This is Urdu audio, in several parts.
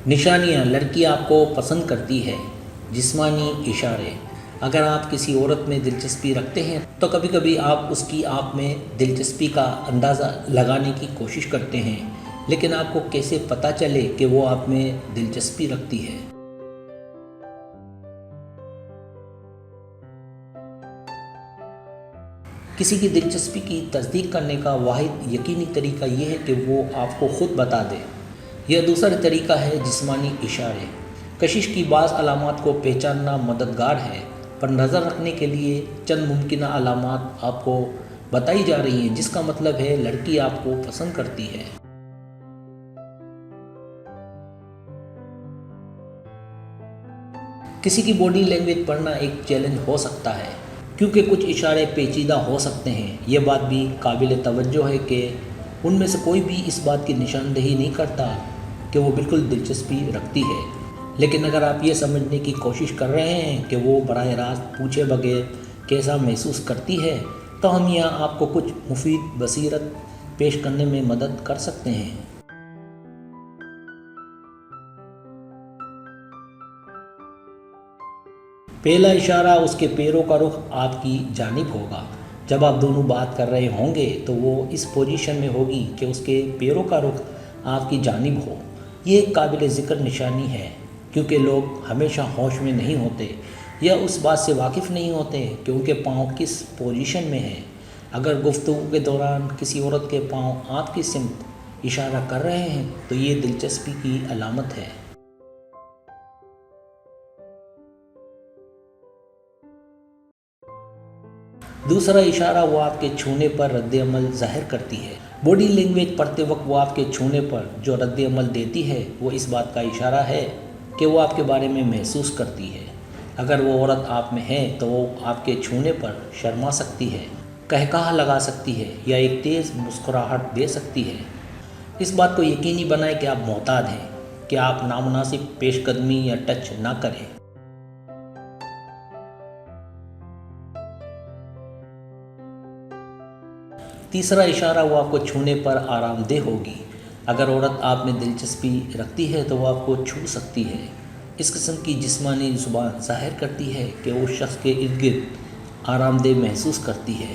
نشانیاں: لڑکی آپ کو پسند کرتی ہے۔ جسمانی اشارے: اگر آپ کسی عورت میں دلچسپی رکھتے ہیں تو کبھی کبھی آپ میں دلچسپی کا اندازہ لگانے کی کوشش کرتے ہیں، لیکن آپ کو کیسے پتہ چلے کہ وہ آپ میں دلچسپی رکھتی ہے؟ کسی کی دلچسپی کی تصدیق کرنے کا واحد یقینی طریقہ یہ ہے کہ وہ آپ کو خود بتا دے۔ یہ دوسرا طریقہ ہے جسمانی اشارے۔ کشش کی بعض علامات کو پہچاننا مددگار ہے، پر نظر رکھنے کے لیے چند ممکنہ علامات آپ کو بتائی جا رہی ہیں، جس کا مطلب ہے لڑکی آپ کو پسند کرتی ہے۔ کسی کی باڈی لینگویج پڑھنا ایک چیلنج ہو سکتا ہے، کیونکہ کچھ اشارے پیچیدہ ہو سکتے ہیں۔ یہ بات بھی قابل توجہ ہے کہ ان میں سے کوئی بھی اس بات کی نشاندہی نہیں کرتا کہ وہ بالکل دلچسپی رکھتی ہے، لیکن اگر آپ یہ سمجھنے کی کوشش کر رہے ہیں کہ وہ براہ راست پوچھے بغیر کیسا محسوس کرتی ہے، تو ہم یہاں آپ کو کچھ مفید بصیرت پیش کرنے میں مدد کر سکتے ہیں۔ پہلا اشارہ اس کے پیروں کا رخ آپ کی جانب ہوگا۔ جب آپ دونوں بات کر رہے ہوں گے تو وہ اس پوزیشن میں ہوگی کہ اس کے پیروں کا رخ آپ کی جانب ہو۔ یہ ایک قابل ذکر نشانی ہے، کیونکہ لوگ ہمیشہ ہوش میں نہیں ہوتے یا اس بات سے واقف نہیں ہوتے کہ ان کے پاؤں کس پوزیشن میں ہیں۔ اگر گفتگو کے دوران کسی عورت کے پاؤں آپ کی سمت اشارہ کر رہے ہیں تو یہ دلچسپی کی علامت ہے۔ دوسرا اشارہ وہ آپ کے چھونے پر رد عمل ظاہر کرتی ہے۔ باڈی لینگویج پڑھتے وقت وہ آپ کے چھونے پر جو رد عمل دیتی ہے وہ اس بات کا اشارہ ہے کہ وہ آپ کے بارے میں محسوس کرتی ہے۔ اگر وہ عورت آپ میں ہے تو وہ آپ کے چھونے پر شرما سکتی ہے، قہقہہ لگا سکتی ہے یا ایک تیز مسکراہٹ دے سکتی ہے۔ اس بات کو یقینی بنائیں کہ آپ محتاط ہیں، کہ آپ نامناسب پیش قدمی یا ٹچ نہ کریں۔ تیسرا اشارہ وہ آپ کو چھونے پر آرام دہ ہوگی۔ اگر عورت آپ میں دلچسپی رکھتی ہے تو وہ آپ کو چھو سکتی ہے۔ اس قسم کی جسمانی زبان ظاہر کرتی ہے کہ وہ شخص کے ارد گرد آرام دہ محسوس کرتی ہے،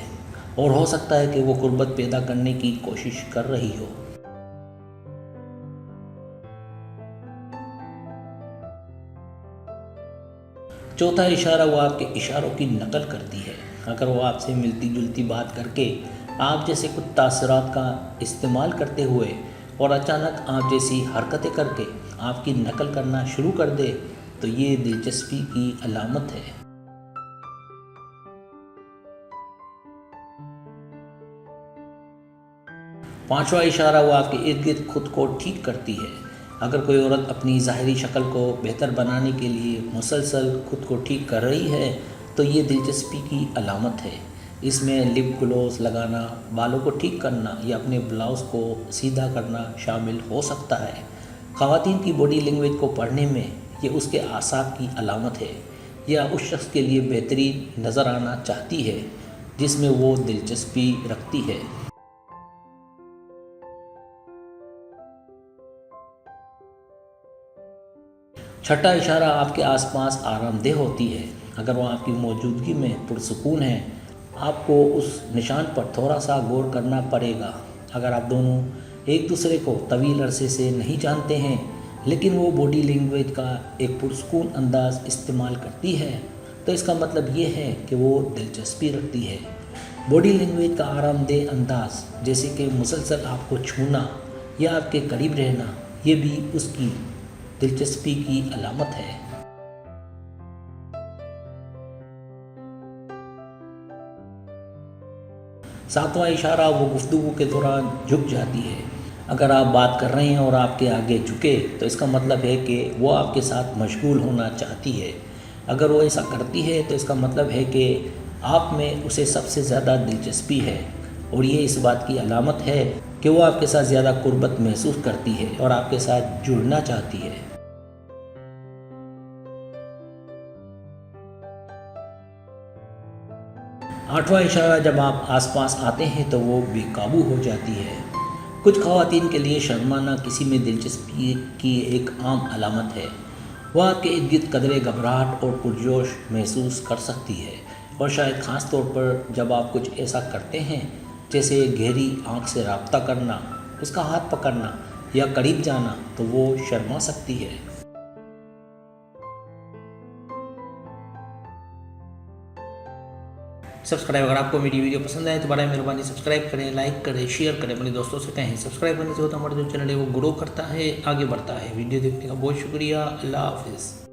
اور ہو سکتا ہے کہ وہ قربت پیدا کرنے کی کوشش کر رہی ہو۔ چوتھا اشارہ وہ آپ کے اشاروں کی نقل کرتی ہے۔ اگر وہ آپ سے ملتی جلتی بات کر کے آپ جیسے کچھ تاثرات کا استعمال کرتے ہوئے اور اچانک آپ جیسی حرکتیں کر کے آپ کی نقل کرنا شروع کر دے تو یہ دلچسپی کی علامت ہے۔ پانچواں اشارہ وہ آپ کے ارد گرد خود کو ٹھیک کرتی ہے۔ اگر کوئی عورت اپنی ظاہری شکل کو بہتر بنانے کے لیے مسلسل خود کو ٹھیک کر رہی ہے تو یہ دلچسپی کی علامت ہے۔ اس میں لپ گلوس لگانا، بالوں کو ٹھیک کرنا یا اپنے بلاؤز کو سیدھا کرنا شامل ہو سکتا ہے۔ خواتین کی باڈی لینگویج کو پڑھنے میں یہ اس کے اعصاب کی علامت ہے یا اس شخص کے لیے بہترین نظر آنا چاہتی ہے جس میں وہ دلچسپی رکھتی ہے۔ چھٹا اشارہ آپ کے آس پاس آرام دہ ہوتی ہے۔ اگر وہ آپ کی موجودگی میں پرسکون ہے، آپ کو اس نشان پر تھوڑا سا غور کرنا پڑے گا۔ اگر آپ دونوں ایک دوسرے کو طویل عرصے سے نہیں جانتے ہیں لیکن وہ باڈی لینگویج کا ایک پرسکون انداز استعمال کرتی ہے تو اس کا مطلب یہ ہے کہ وہ دلچسپی رکھتی ہے۔ باڈی لینگویج کا آرام دہ انداز، جیسے کہ مسلسل آپ کو چھونا یا آپ کے قریب رہنا، یہ بھی اس کی دلچسپی کی علامت ہے۔ ساتواں اشارہ وہ گفتگو کے دوران جھک جاتی ہے۔ اگر آپ بات کر رہے ہیں اور آپ کے آگے جھکے تو اس کا مطلب ہے کہ وہ آپ کے ساتھ مشغول ہونا چاہتی ہے۔ اگر وہ ایسا کرتی ہے تو اس کا مطلب ہے کہ آپ میں اسے سب سے زیادہ دلچسپی ہے، اور یہ اس بات کی علامت ہے کہ وہ آپ کے ساتھ زیادہ قربت محسوس کرتی ہے اور آپ کے ساتھ جڑنا چاہتی ہے۔ آٹھواں اشارہ جب آپ آس پاس آتے ہیں تو وہ بے قابو ہو جاتی ہے۔ کچھ خواتین کے لیے شرمانا کسی میں دلچسپی کی ایک عام علامت ہے۔ وہ آپ کے ارد گرد قدرے گھبراہٹ اور پرجوش محسوس کر سکتی ہے، اور شاید خاص طور پر جب آپ کچھ ایسا کرتے ہیں جیسے گہری آنکھ سے رابطہ کرنا، اس کا ہاتھ پکڑنا یا قریب جانا، تو وہ شرما سکتی ہے۔ سبسکرائب، اگر آپ کو میری ویڈیو پسند آئے تو برائے مہربانی سبسکرائب کریں، لائک کریں، شیئر کریں، اپنے دوستوں سے کہیں۔ سبسکرائب کرنے سے ہوتا ہمارا جو چینل ہے وہ گرو کرتا ہے، آگے بڑھتا ہے۔ ویڈیو دیکھنے کا بہت شکریہ، اللہ حافظ۔